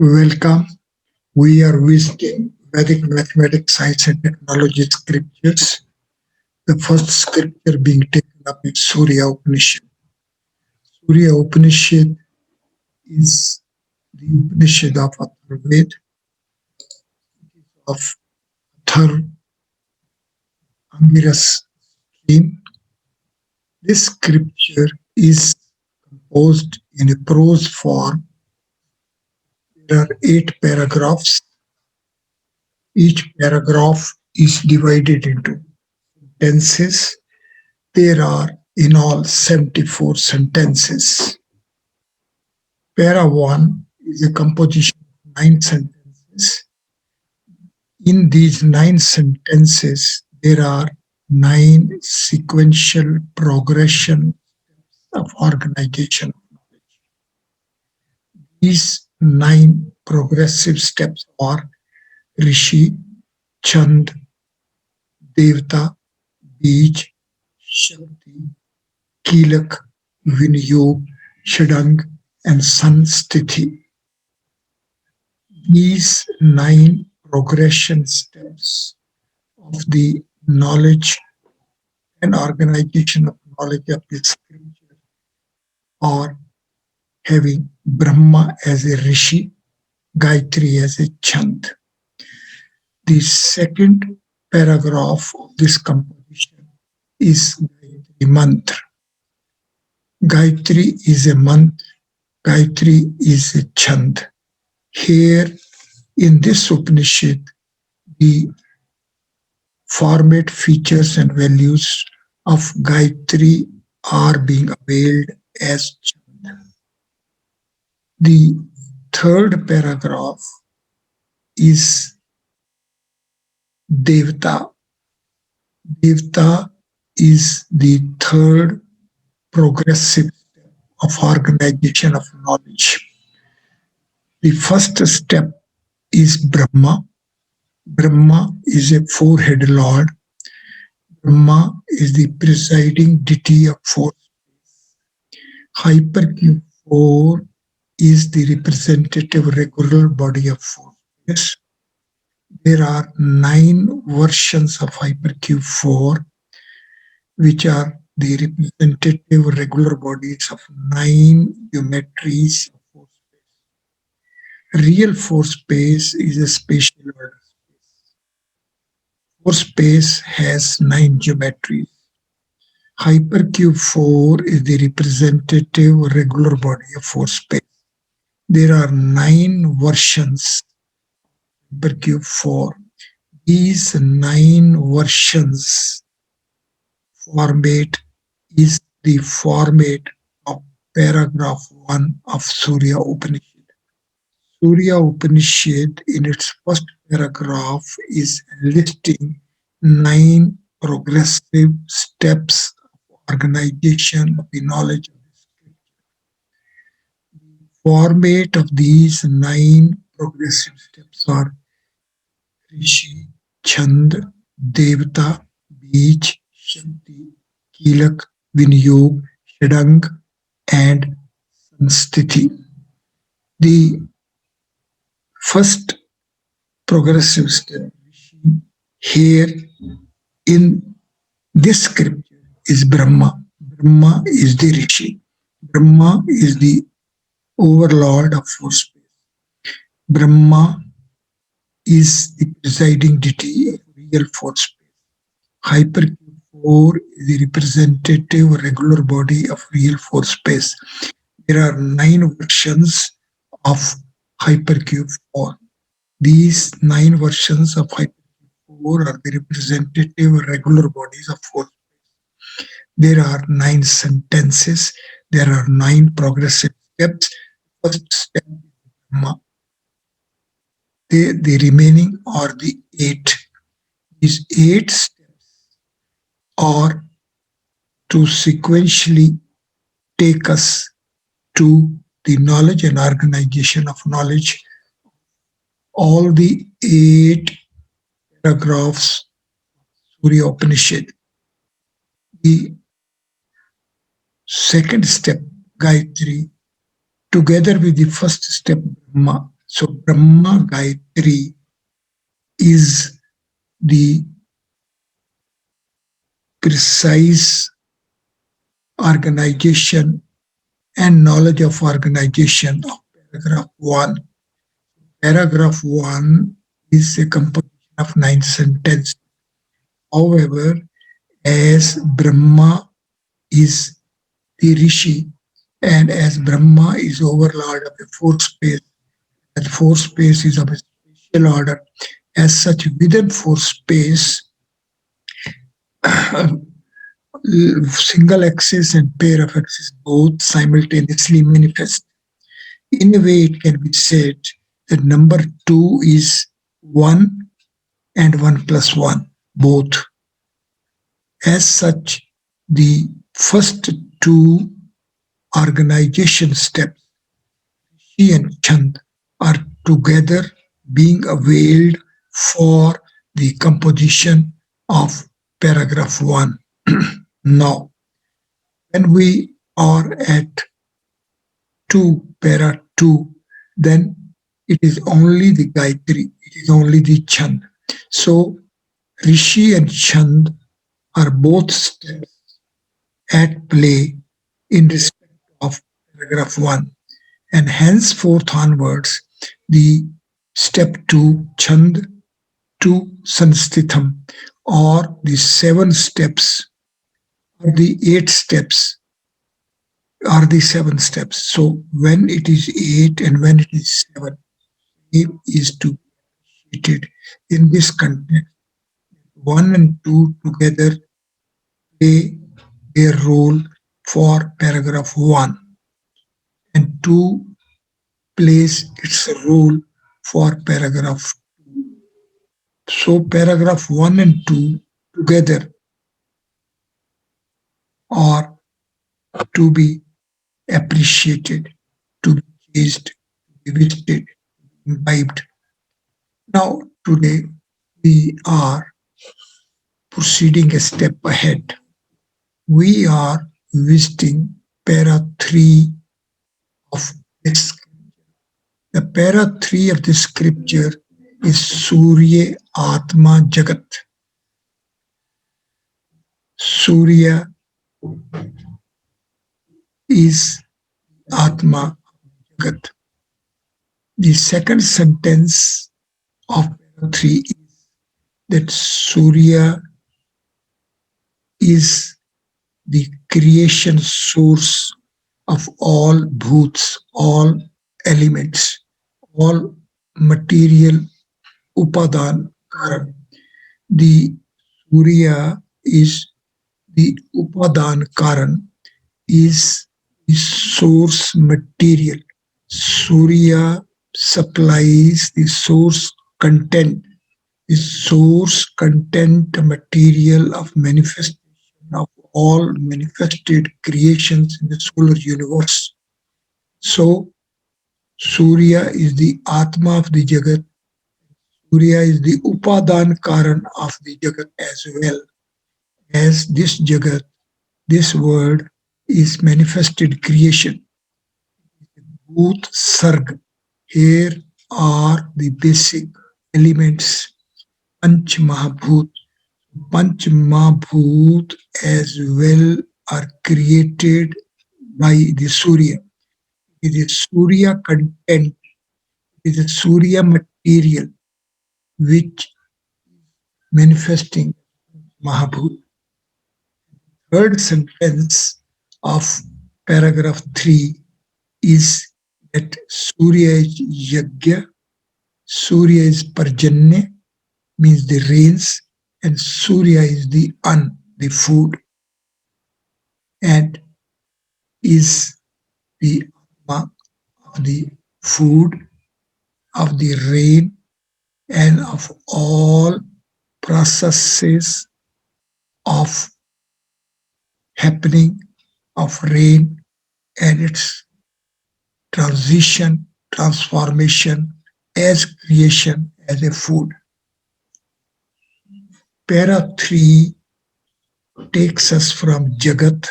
Welcome. We are visiting Vedic mathematics, science, and technology scriptures. The first scripture being taken up is Surya Upanishad. Surya Upanishad is the Upanishad of Atharvaved, of Athar Angiras stream. This scripture is composed in a prose form. There are 8 paragraphs. Each paragraph is divided into sentences. There are in all 74 sentences. Para 1 is a composition of 9 sentences. In these 9 sentences, there are 9 sequential progression of organization of knowledge. These 9 progressive steps are Rishi, Chand, Devta, Bij, Shakti, Kilak, Vinyog, Shadang, and Sanstiti. These 9 progression steps of the knowledge and organization of knowledge of the scripture are having Brahma as a Rishi, Gayatri as a Chand. The second paragraph of this composition is Gayatri Mantra. Gayatri is a mantra, Gayatri is a Chand. Here in this Upanishad, the format, features, and values of Gayatri are being availed as Chand. The third paragraph is Devta. Devta is the third progressive step of organization of knowledge. The first step is Brahma. Brahma is a four-headed Lord. Brahma is the presiding deity of four space. Hypercube 4 is the representative regular body of four space. There are 9 versions of Hypercube 4, which are the representative regular bodies of 9 geometries of four space. Real four space is a spatial order space. Four space has 9 geometries. Hypercube 4 is the representative regular body of four space. There are 9 versions of Hypercube 4. These 9 versions format is the format of paragraph 1 of Surya Upanishad. Surya Upanishad in its first paragraph is listing 9 progressive steps of organization of the knowledge of the scripture. The format of these 9 progressive steps are Rishi, Chand, Devta, Bij, Shakti, Kilak, Vinyog, Shadang, and Sanstiti. The first progressive step here in this scripture is Brahma. Brahma is the Rishi. Brahma is the overlord of four space. Brahma is the presiding deity of real four space. Hypercube 4 is the representative regular body of real four space. There are 9 versions of Hypercube 4. These 9 versions of Hypercube 4 are the representative regular bodies of four space. There are 9 sentences. There are 9 progressive steps. First step is Brahma. The remaining are the 8. These 8 steps are to sequentially take us to the knowledge and organization of knowledge. All the 8 paragraphs Surya Upanishad. The second step, Gayatri, together with the first step, Brahma, So Brahma Gayatri is the precise organization and knowledge of organization of paragraph 1. Paragraph 1 is a composition of 9 sentences. However, as Brahma is the Rishi, and as Brahma is overlord of a fourth space, that fourth space is of a special order. As such, within fourth space, single axis and pair of axes both simultaneously manifest. In a way, it can be said that number 2 is 1 and 1 plus 1, both. As such, the first two organization steps, Shi and Chand, are together being availed for the composition of paragraph 1. Now, when we are at 2, para 2, then it is only the Gayatri, it is only the Chand. So, Rishi and Chand are both steps at play in respect of paragraph 1, and henceforth onwards, the step 2, Chand to Sanstitham, or the 7 steps, or the 8 steps, are the 7 steps. So when it is 8 and when it is 7, aim is to be treated in this context. 1 and 2 together play their role for paragraph 1, and 2 plays its role for paragraph 2. So paragraph 1 and 2 together are to be appreciated, to be chased, to be visited, imbibed. Now, today we are proceeding a step ahead. We are visiting para 3 of this. The para 3 of the scripture is Surya Atma Jagat. Surya is Atma Jagat. The second sentence of para 3 is that Surya is the creation source of all bhuts, all elements, all material upadan karan. The Surya is the upadan karan, is the source material. Surya supplies the source content, the source content material of manifestation of all manifested creations in the solar universe. So, Surya is the Atma of the Jagat. Surya is the Upadan Karan of the Jagat as well. As this Jagat, this world is manifested creation. Bhut Sarg. Here are the basic elements. Panch Mahabhut. Panch Mahabhut as well are created by the Surya. It is Surya content, it is Surya material which manifesting Mahabhut. Third sentence of paragraph 3 is that Surya is Yagya, Surya is Parjanya, means the rains, and Surya is the An, the food, and is the Atma of the food, of the rain, and of all processes of happening of rain and its transition, transformation as creation, as a food. Para 3 takes us from Jagat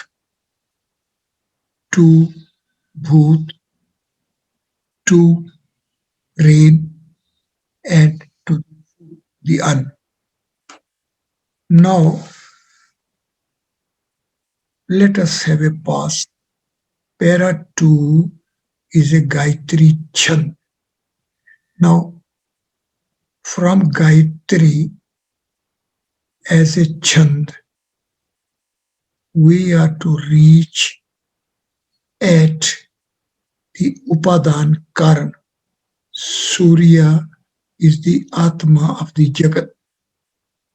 to Bhut to rain, and to the earth. Now, let us have a pause. Para 2 is a Gayatri Chand. Now, from Gayatri as a Chand, we are to reach at the Upadan Karan. Surya is the Atma of the Jagat.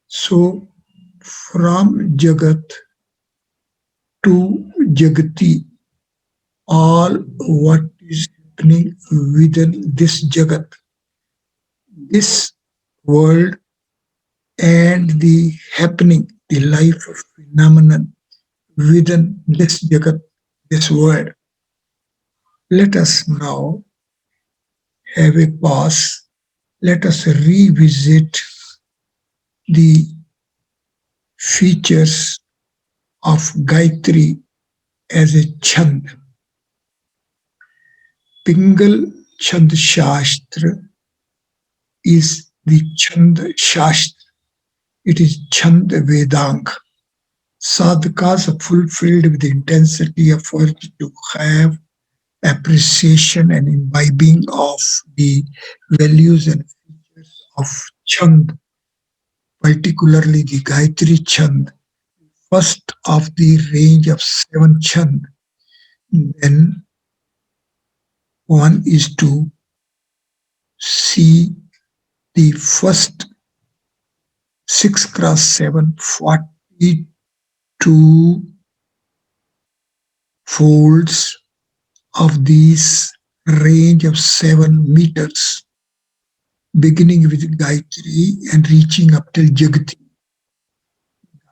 So, from Jagat to Jagati, all what is happening within this Jagat, this world, and the happening, the life of phenomenon within this Jagat, this world. Let us now have a pause. Let us revisit the features of Gayatri as a Chand. Pingal Chand Shastra is the Chand Shastra. It is Chand Vedang. Sadhakas are fulfilled with the intensity of effort to have appreciation and imbibing of the values and features of Chand, particularly the Gayatri Chand, first of the range of 7 Chand. Then one is to see the first 6 cross 7, 42 folds of these range of 7 meters, beginning with Gayatri and reaching up till Jagati.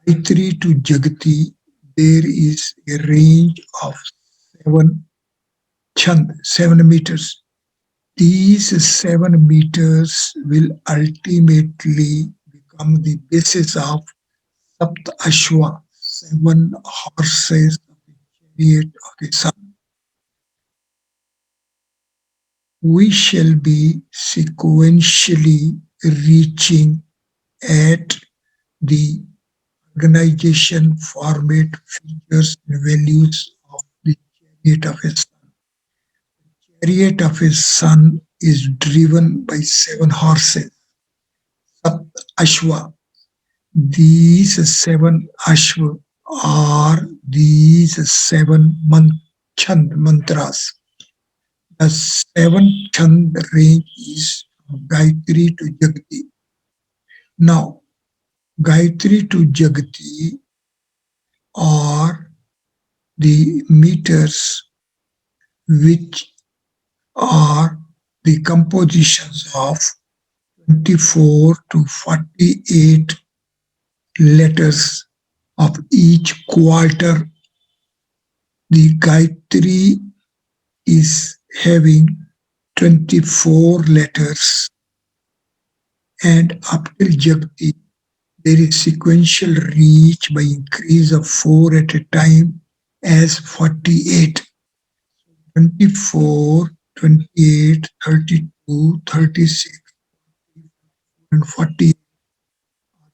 Gayatri to Jagati, there is a range of 7 Chand, 7 meters. These 7 meters will ultimately become the basis of Sapt Ashwa, 7 horses of the chariot of the sun. We shall be sequentially reaching at the organization, format, features, and values of the chariot of a sun. The chariot of a sun is driven by 7 horses, Sapt Ashwa. These 7 Ashwa are these 7 Chand mantras. The 7 Chand range is from Gayatri to Jagati. Now, Gayatri to Jagati are the meters which are the compositions of 24 to 48 letters of each quarter. The Gayatri is having 24 letters, and up till Jagati there is sequential reach by increase of 4 at a time as 48. 24, 28, 32, 36, and 40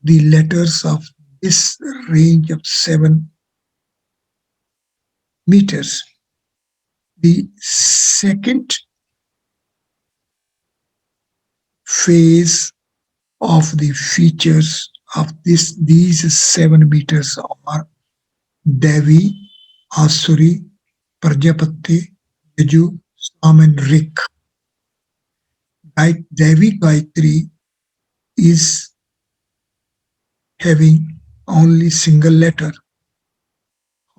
the letters of this range of 7 meters. The second phase of the features of these 7 meters are Devi, Asuri, Prajapati, Yaju, Sam, and Rik. Devi Gayatri is having only single letter.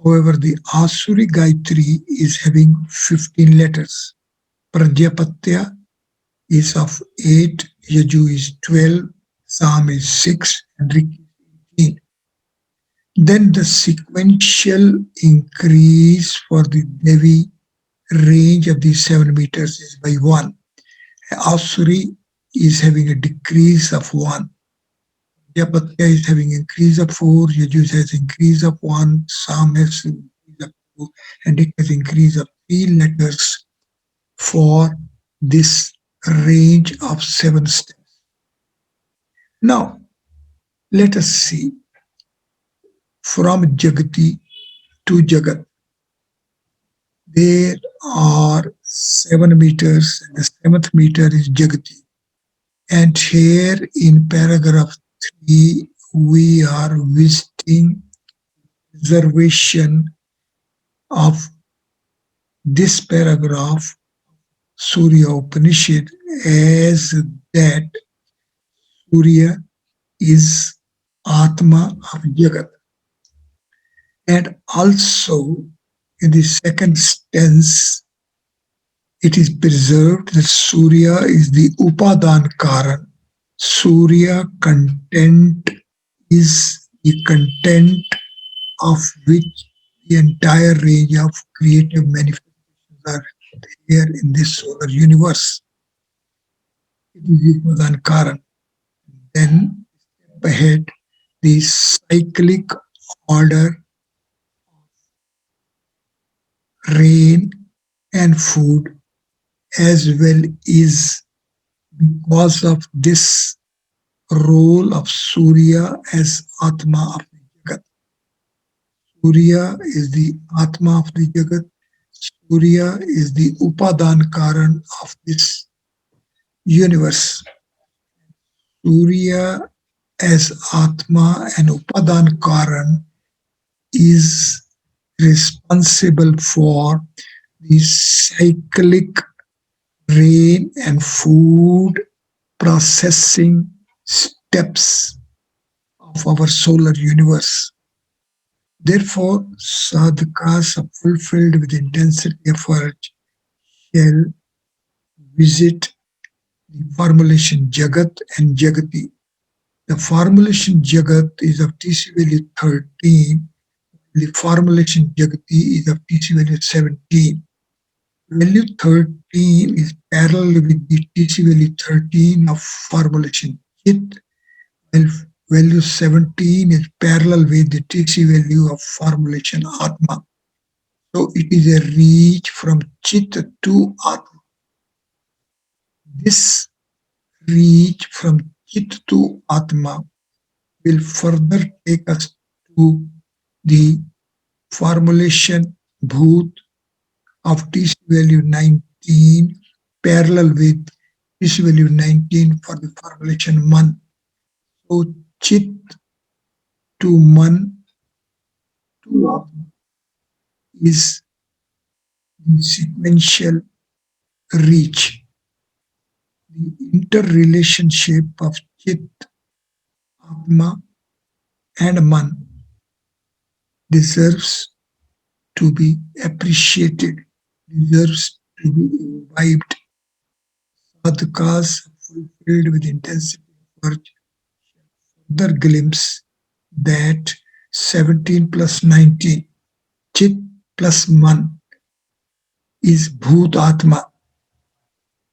However, the Asuri Gayatri is having 15 letters. Prajapatya is of 8, Yaju is 12, Sam is 6, and Rik is 18. Then the sequential increase for the Devi range of these 7 meters is by 1. Asuri is having a decrease of 1. Prajapatya is having increase of 4, Yaju has increase of 1, Sam has increase of 2, and it has increase of 3 letters for this range of 7 steps. Now, let us see from Jagati to Jagat. There are 7 meters, and the seventh meter is Jagati. And here in paragraph 3, we are visiting observation of this paragraph, Surya Upanishad, as that Surya is Atma of Jagat. And also in the second stanza, it is preserved that Surya is the Upadan Karan. Surya content is the content of which the entire range of creative manifestations are here in this solar universe. It is Upadan Karan. Then, step ahead, the cyclic order, rain and food, as well is because of this role of Surya as Atma of the Jagat. Surya is the Atma of the Jagat. Surya is the Upadan Karan of this universe. Surya as Atma and Upadan Karan is responsible for the cyclic rain and food processing steps of our solar universe. Therefore, sadhakas fulfilled with intensity effort shall visit the formulation Jagat and Jagati. The formulation Jagat is of TC value 13. The formulation Jagati is of TC value 17. Value 13 is parallel with the TC value 13 of formulation Chit, while value 17 is parallel with the TC value of formulation Atma. So it is a reach from Chit to Atma. This reach from Chit to Atma will further take us to the formulation Bhoot of TC value 19 parallel with TC value 19 for the formulation Man. So Chit to Man to Atma is the sequential reach. The interrelationship of Chit, Atma, and Man deserves to be appreciated, deserves to be imbibed. Sadhakas fulfilled with intensity effort further glimpse that 17 plus 19, Chit plus Man, is Bhoot Atma.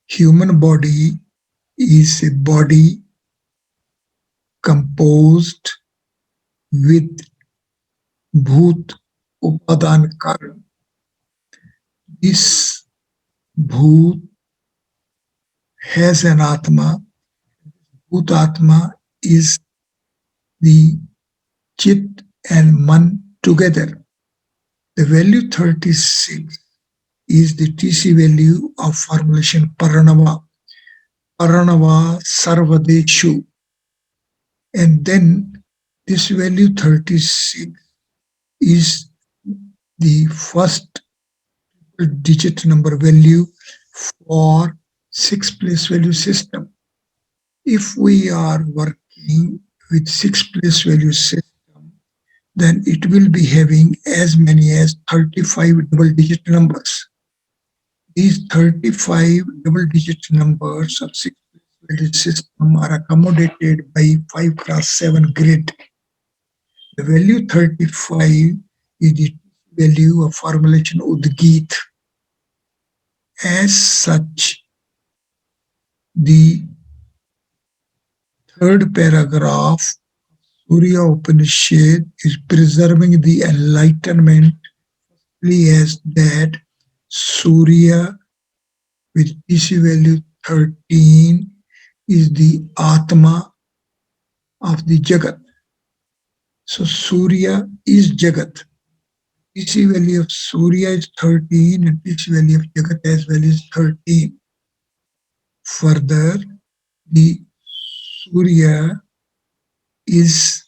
Human body is a body composed with Bhoot Upadan Karan. This Bhoot has an Atma. Bhoot Atma is the Chit and Man together. The value 36 is the TC value of formulation Paranava. Paranava Sarvadeshu. And then this value 36 is the first digit number value for 6-place value system. If we are working with 6-place value system, then it will be having as many as 35 double-digit numbers. These 35 double-digit numbers of 6-place value system are accommodated by 5x7 grid. The value 35 is the value of formulation Udgit. As such, the third paragraph Surya Upanishad is preserving the enlightenment as that Surya with TC value 13 is the Atma of the Jagat. So Surya is Jagat. PC value of Surya is 13 and PC value of Jagat as well is 13. Further, the Surya is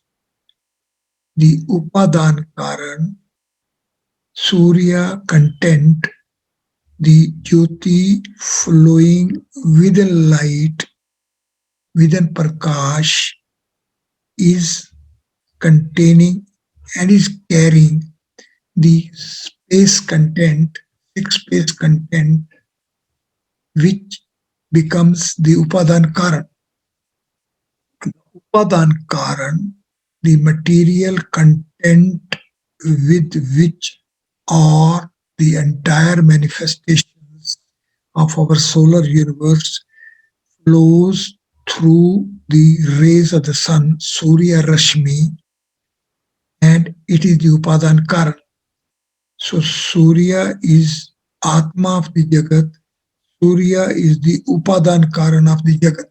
the Upadan Karan. Surya content, the Jyoti flowing within light, within Prakash, is containing and is carrying the space content, six space content, which becomes the Upadan Karan. Upadan Karan, the material content with which are the entire manifestations of our solar universe flows through the rays of the sun, Surya Rashmi, and it is the Upadan Karan. So Surya is Atma of the Jagat. Surya is the Upadan Karan of the Jagat.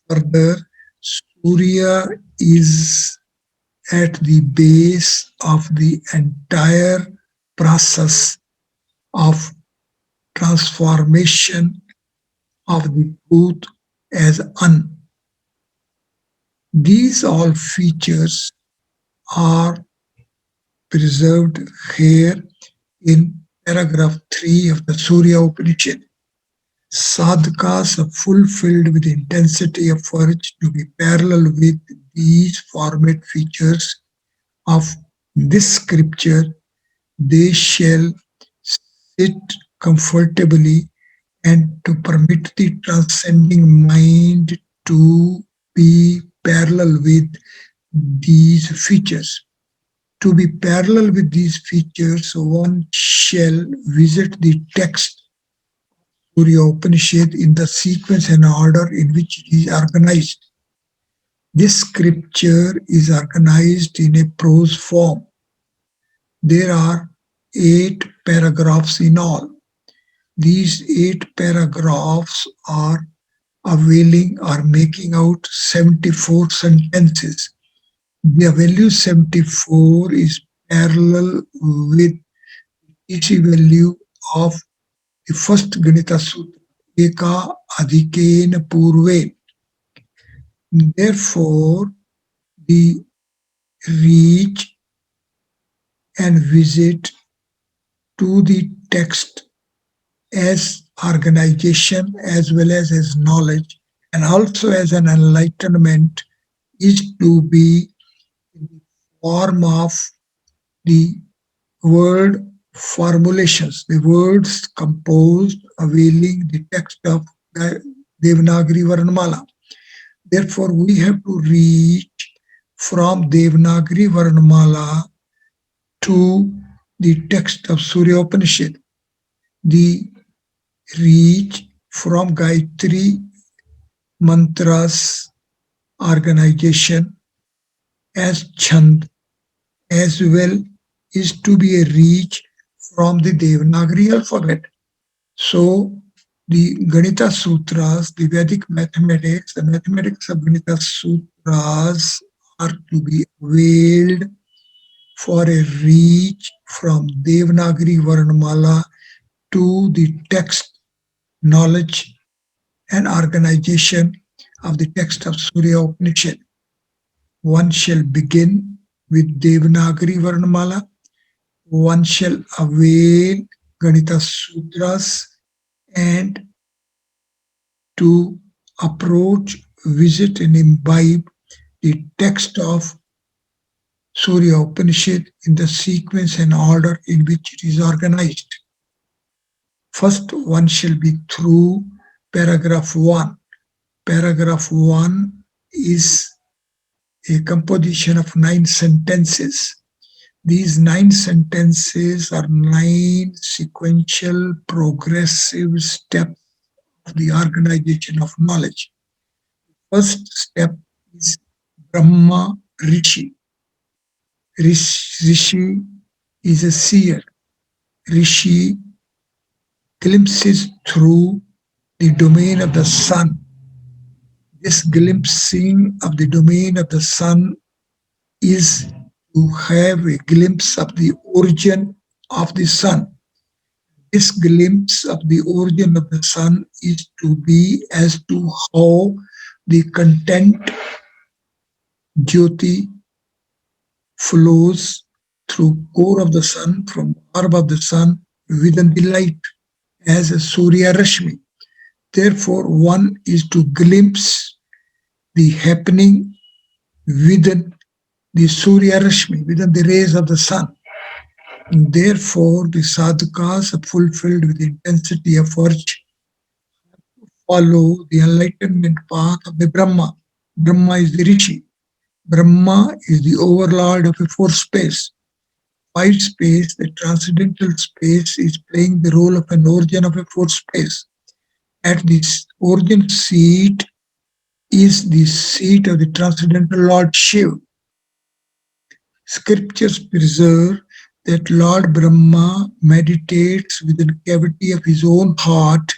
Further, Surya is at the base of the entire process of transformation of the truth as un. These all features are preserved here in paragraph 3 of the Surya Upanishad. Sadhakas are fulfilled with intensity of urge to be parallel with these format features of this scripture. They shall sit comfortably and to permit the transcending mind to be parallel with these features. To be parallel with these features, one shall visit the text Surya Upanishad in the sequence and order in which it is organized. This scripture is organized in a prose form. There are 8 paragraphs in all. These 8 paragraphs are availing or making out 74 sentences. The value 74 is parallel with each value of the first Ganita Sutra, Eka Adhikena Purve. Therefore, the reach and visit to the text as organization as well as knowledge and also as an enlightenment is to be in the form of the word formulations, the words composed availing the text of the Devanagari Varnamala. Therefore, we have to reach from Devanagari Varnamala to the text of Surya Upanishad. The reach from Gayatri mantras organization as Chand as well is to be a reach from the Devanagari alphabet. So the Ganita Sutras, the Vedic mathematics, the mathematics of Ganita Sutras are to be availed for a reach from Devanagari Varnamala to the text, knowledge, and organization of the text of Surya Upanishad. One shall begin with Devanagari Varnamala, one shall avail Ganita Sutras and to approach, visit, and imbibe the text of Surya Upanishad in the sequence and order in which it is organized. First, one shall be through paragraph 1. Paragraph 1 is a composition of 9 sentences. These 9 sentences are 9 sequential progressive steps of the organization of knowledge. First step is Brahma Rishi. Rishi is a seer. Rishi glimpses through the domain of the sun. This glimpsing of the domain of the sun is to have a glimpse of the origin of the sun. This glimpse of the origin of the sun is to be as to how the content Jyoti flows through core of the sun, from orb of the sun within the light as a Surya Rashmi. Therefore, one is to glimpse the happening within the Surya Rashmi, within the rays of the sun. And therefore, the sadhakas are fulfilled with the intensity of virtue, follow the enlightenment path of the Brahma. Brahma is the Rishi. Brahma is the overlord of a fourth space. Five space, the transcendental space, is playing the role of an origin of a fourth space. At this origin seat is the seat of the transcendental Lord Shiva. Scriptures preserve that Lord Brahma meditates within the cavity of his own heart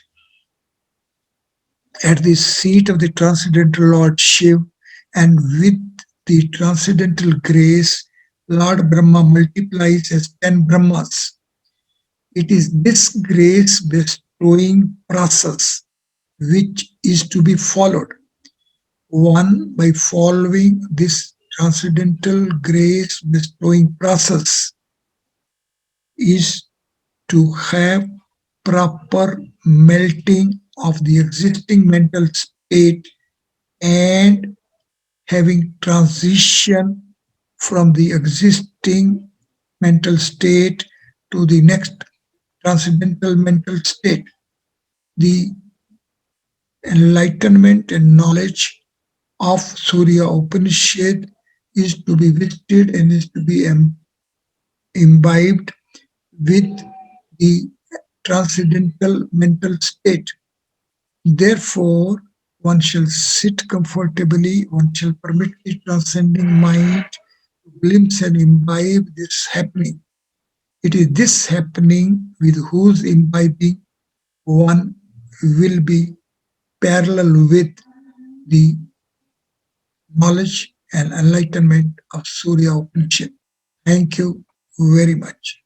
at the seat of the transcendental Lord Shiva, and with the transcendental grace, Lord Brahma multiplies as 10 Brahmas. It is this grace bestowing process which is to be followed. One, by following this transcendental grace bestowing process, is to have proper melting of the existing mental state and having transition from the existing mental state to the next transcendental mental state. The enlightenment and knowledge of Surya Upanishad is to be visited and is to be imbibed with the transcendental mental state. Therefore, one shall sit comfortably, one shall permit the transcending mind to glimpse and imbibe this happening. It is this happening with whose imbibing one will be parallel with the knowledge and enlightenment of Surya Upanishad. Thank you very much.